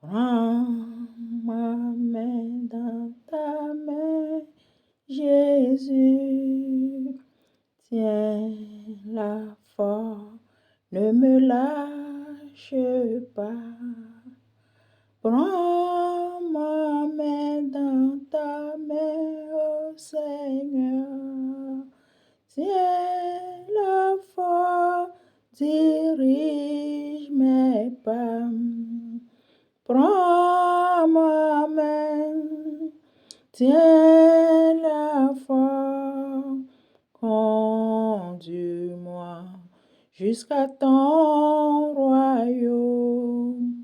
Prends ma main dans ta main, Jésus. Tiens-la fort, ne me lâche pas. Prends ma main dans ta main, ô Seigneur. Tiens-la fort, dirige mes pas. Prends ma main, tiens-la fort, conduis-moi jusqu'à ton royaume.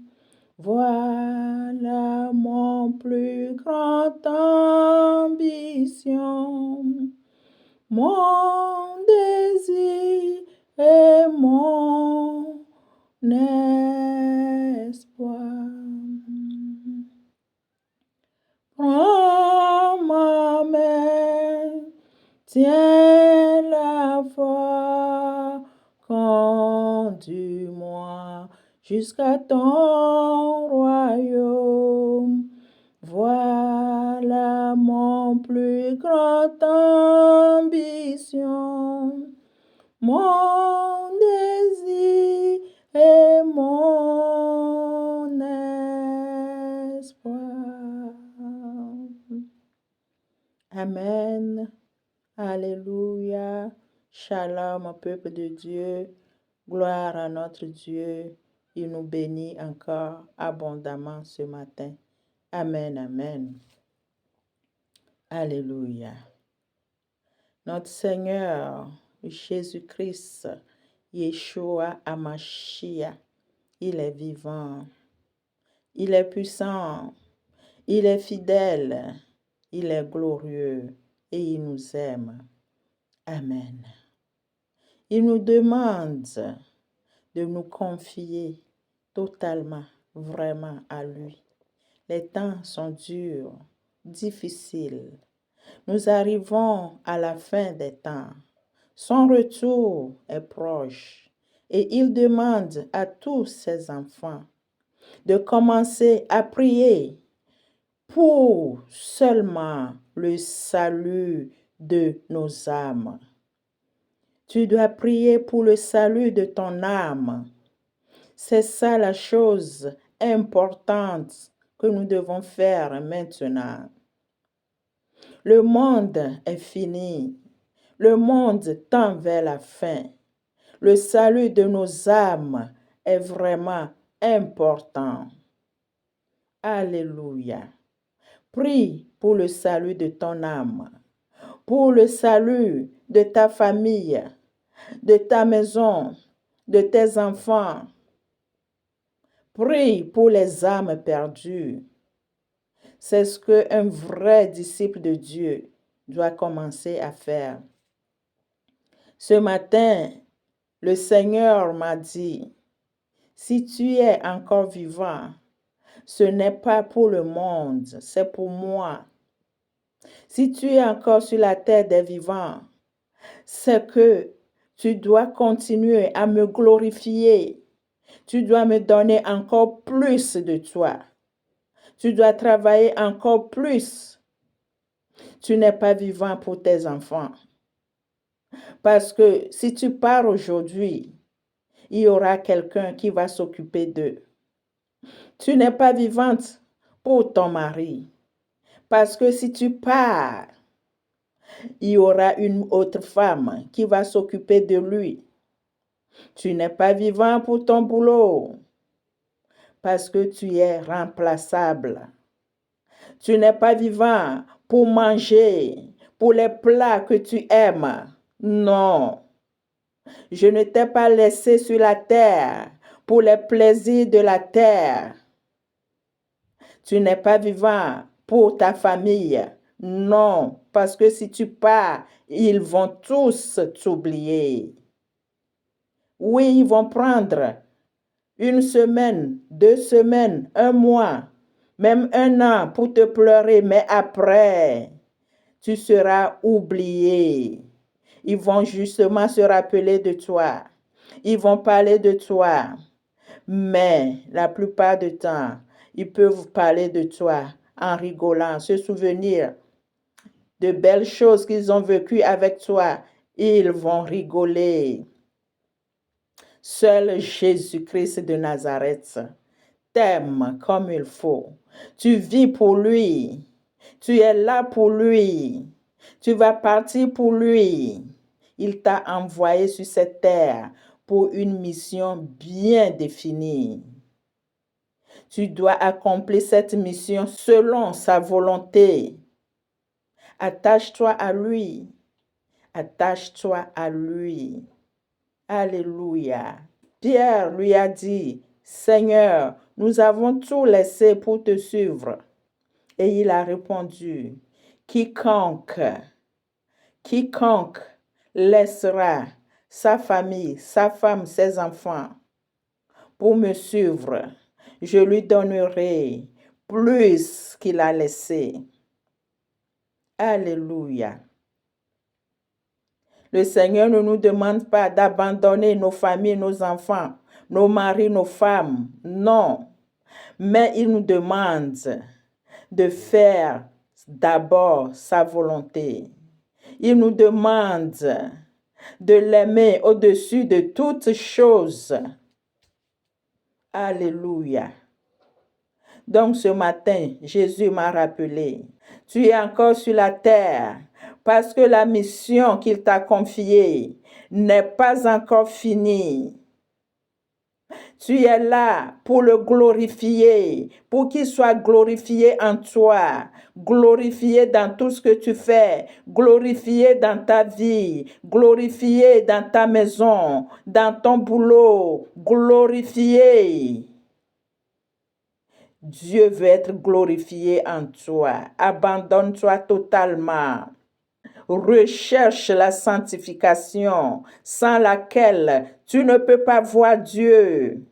Voilà mon plus grande ambition, mon désir et mon espoir. Prends ma main, tiens-la fort, conduis-moi jusqu'à ton royaume. Voilà mon plus grande ambition, mon désir et mon espoir. Amen. Alléluia. Shalom, peuple de Dieu. Gloire à notre Dieu. Il nous bénit encore abondamment ce matin. Amen, amen. Alléluia. Notre Seigneur Jésus-Christ, Yeshua Hamashiach, il est vivant, il est puissant, il est fidèle, il est glorieux et il nous aime. Amen. Il nous demande de nous confier totalement, vraiment à lui. Les temps sont durs, difficiles. Nous arrivons à la fin des temps. Son retour est proche et il demande à tous ses enfants de commencer à prier pour seulement le salut de nos âmes. Tu dois prier pour le salut de ton âme. C'est ça la chose importante que nous devons faire maintenant. Le monde est fini. Le monde tend vers la fin. Le salut de nos âmes est vraiment important. Alléluia. Prie pour le salut de ton âme, pour le salut de ta famille, de ta maison, de tes enfants. Prie pour les âmes perdues. C'est ce qu'un vrai disciple de Dieu doit commencer à faire. Ce matin, le Seigneur m'a dit, si tu es encore vivant, ce n'est pas pour le monde, c'est pour moi. Si tu es encore sur la terre des vivants, c'est que tu dois continuer à me glorifier. Tu dois me donner encore plus de toi. Tu dois travailler encore plus. Tu n'es pas vivant pour tes enfants. Parce que si tu pars aujourd'hui, il y aura quelqu'un qui va s'occuper d'eux. Tu n'es pas vivante pour ton mari. Parce que si tu pars, il y aura une autre femme qui va s'occuper de lui. Tu n'es pas vivant pour ton boulot. Parce que tu es remplaçable. Tu n'es pas vivant pour manger, pour les plats que tu aimes. Non. Je ne t'ai pas laissé sur la terre pour les plaisirs de la terre. Tu n'es pas vivant pour ta famille. Non, parce que si tu pars, ils vont tous t'oublier. Oui, ils vont prendre 1 semaine, 2 semaines, 1 mois, même 1 an pour te pleurer, mais après, tu seras oublié. Ils vont justement se rappeler de toi. Ils vont parler de toi. Mais la plupart du temps, Ils peuvent parler de toi en rigolant, se souvenir de belles choses qu'ils ont vécues avec toi. Ils vont rigoler. Seul Jésus-Christ de Nazareth t'aime comme il faut. Tu vis pour lui. Tu es là pour lui. Tu vas partir pour lui. Il t'a envoyé sur cette terre pour une mission bien définie. Tu dois accomplir cette mission selon sa volonté. Attache-toi à lui. Attache-toi à lui. Alléluia. Pierre lui a dit, Seigneur, nous avons tout laissé pour te suivre. Et il a répondu, quiconque laissera sa famille, sa femme, ses enfants pour me suivre, je lui donnerai plus qu'il a laissé. Alléluia. Le Seigneur ne nous demande pas d'abandonner nos familles, nos enfants, nos maris, nos femmes. Non. Mais il nous demande de faire d'abord sa volonté. Il nous demande de l'aimer au-dessus de toutes choses. Alléluia. Donc ce matin, Jésus m'a rappelé, tu es encore sur la terre parce que la mission qu'il t'a confiée n'est pas encore finie. Tu es là pour le glorifier, pour qu'il soit glorifié en toi, glorifié dans tout ce que tu fais, glorifié dans ta vie, glorifié dans ta maison, dans ton boulot, glorifié. Dieu veut être glorifié en toi. Abandonne-toi totalement. Recherche la sanctification sans laquelle tu ne peux pas voir Dieu.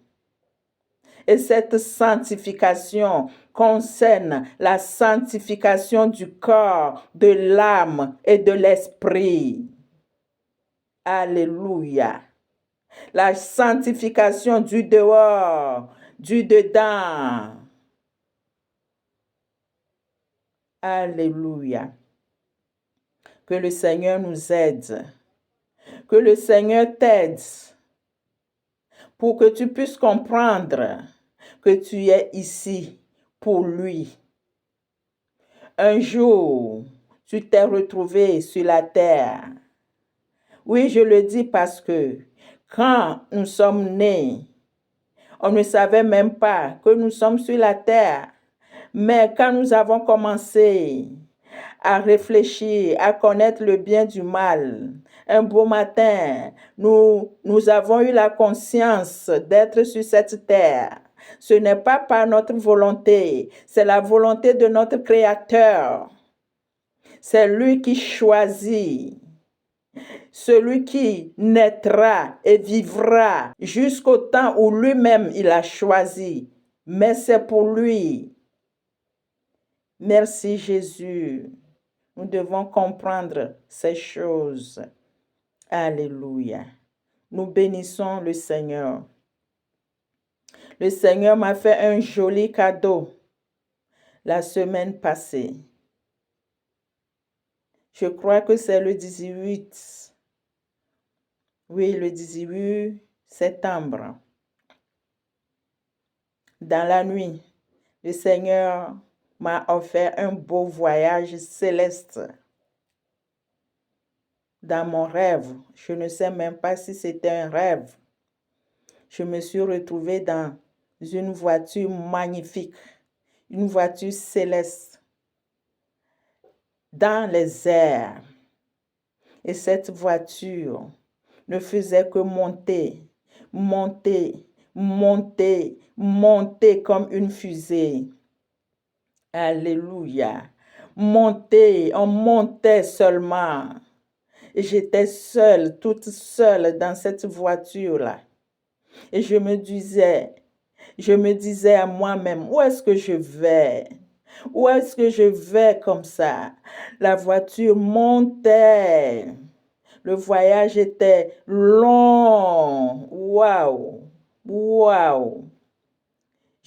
Et cette sanctification concerne la sanctification du corps, de l'âme et de l'esprit. Alléluia. La sanctification du dehors, du dedans. Alléluia. Que le Seigneur nous aide. Que le Seigneur t'aide pour que tu puisses comprendre que tu es ici pour lui. Un jour, tu t'es retrouvé sur la terre. Oui, je le dis parce que quand nous sommes nés, on ne savait même pas que nous sommes sur la terre. Mais quand nous avons commencé à réfléchir, à connaître le bien du mal, un beau matin, nous avons eu la conscience d'être sur cette terre. Ce n'est pas par notre volonté, c'est la volonté de notre Créateur. C'est lui qui choisit. Celui qui naîtra et vivra jusqu'au temps où lui-même il a choisi. Mais c'est pour lui. Merci Jésus. Nous devons comprendre ces choses. Alléluia. Nous bénissons le Seigneur. Le Seigneur m'a fait un joli cadeau la semaine passée. Je crois que c'est le 18. Oui, le 18 septembre. Dans la nuit, le Seigneur m'a offert un beau voyage céleste. Dans mon rêve, je ne sais même pas si c'était un rêve. Je me suis retrouvée dans une voiture magnifique, une voiture céleste, dans les airs. Et cette voiture ne faisait que monter, monter, monter, monter comme une fusée. Alléluia. Monter, on montait seulement. Et j'étais seule, toute seule dans cette voiture-là. Et je me disais à moi-même, où est-ce que je vais? Où est-ce que je vais comme ça? La voiture montait. Le voyage était long. Waouh! Waouh!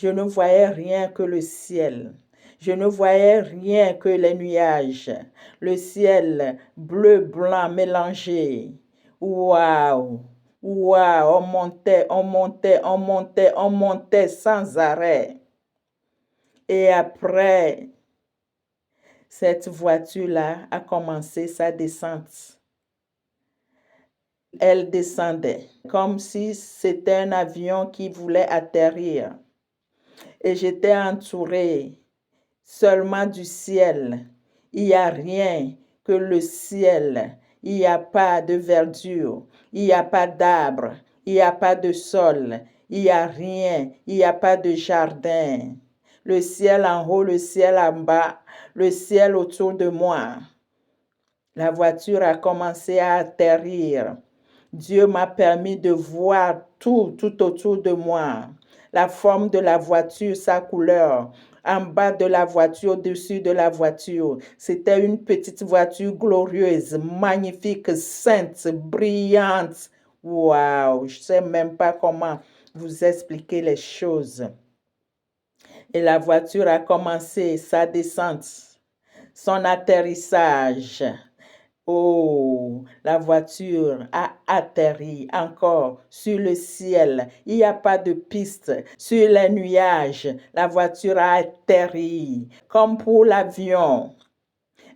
Je ne voyais rien que le ciel. Je ne voyais rien que les nuages. Le ciel bleu-blanc mélangé. Waouh! Waouh! On montait, on montait, on montait, on montait sans arrêt. Et après, cette voiture-là a commencé sa descente. Elle descendait comme si c'était un avion qui voulait atterrir. Et j'étais entourée seulement du ciel. Il n'y a rien que le ciel. Il n'y a pas de verdure. Il n'y a pas d'arbre. Il n'y a pas de sol. Il n'y a rien. Il n'y a pas de jardin. Le ciel en haut, le ciel en bas, le ciel autour de moi. La voiture a commencé à atterrir. Dieu m'a permis de voir tout autour de moi. La forme de la voiture, sa couleur, en bas de la voiture, au-dessus de la voiture. C'était une petite voiture glorieuse, magnifique, sainte, brillante. Waouh, je ne sais même pas comment vous expliquer les choses. Et la voiture a commencé sa descente, son atterrissage. Oh, la voiture a atterri encore sur le ciel. Il n'y a pas de piste. Sur les nuages, la voiture a atterri comme pour l'avion.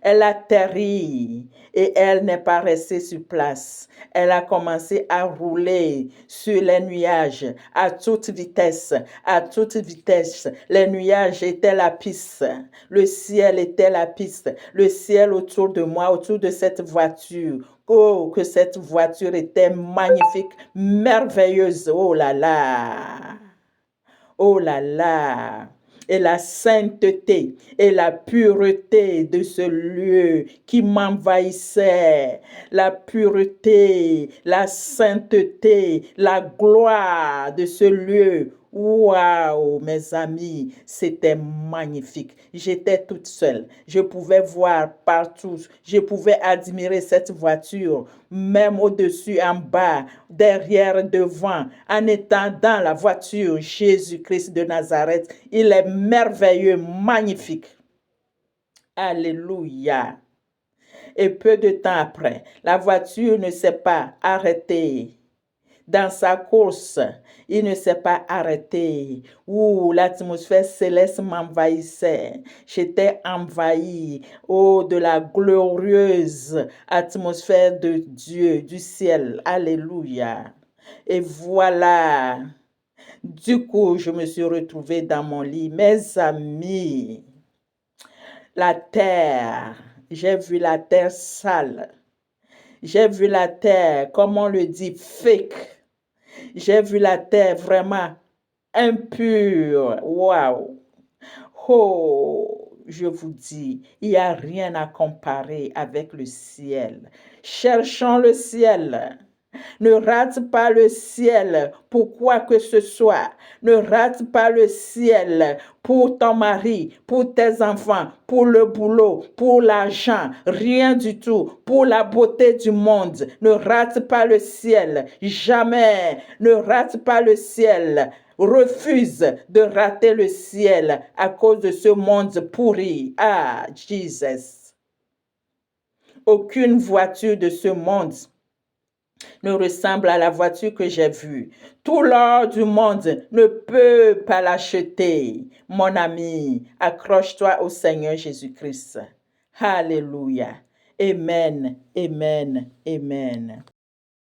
Elle atterrit et elle n'est pas restée sur place. Elle a commencé à rouler sur les nuages à toute vitesse, à toute vitesse. Les nuages étaient la piste, le ciel était la piste, le ciel autour de moi, autour de cette voiture. Oh, que cette voiture était magnifique, merveilleuse. Oh là là, oh là là. Et la sainteté et la pureté de ce lieu qui m'envahissait, la pureté, la sainteté, la gloire de ce lieu. Waouh, mes amis, c'était magnifique. J'étais toute seule. Je pouvais voir partout. Je pouvais admirer cette voiture, même au-dessus, en bas, derrière, devant, en étant dans la voiture. Jésus-Christ de Nazareth, il est merveilleux, magnifique. Alléluia. Et peu de temps après, la voiture ne s'est pas arrêtée. Dans sa course, il ne s'est pas arrêté. Ouh, l'atmosphère céleste m'envahissait. J'étais envahie, oh, de la glorieuse atmosphère de Dieu, du ciel. Alléluia. Et voilà, du coup, je me suis retrouvée dans mon lit. Mes amis, la terre, j'ai vu la terre sale. J'ai vu la terre, comme on le dit, fake. J'ai vu la terre vraiment impure. Waouh! Oh, je vous dis, il n'y a rien à comparer avec le ciel. Cherchons le ciel. Ne rate pas le ciel pour quoi que ce soit. Ne rate pas le ciel pour ton mari, pour tes enfants, pour le boulot, pour l'argent, rien du tout. Pour la beauté du monde, ne rate pas le ciel. Jamais ne rate pas le ciel. Refuse de rater le ciel à cause de ce monde pourri. Ah, Jesus. Aucune voiture de ce monde ne ressemble à la voiture que j'ai vue. Tout l'or du monde ne peut pas l'acheter. Mon ami, accroche-toi au Seigneur Jésus-Christ. Alléluia. Amen, amen, amen.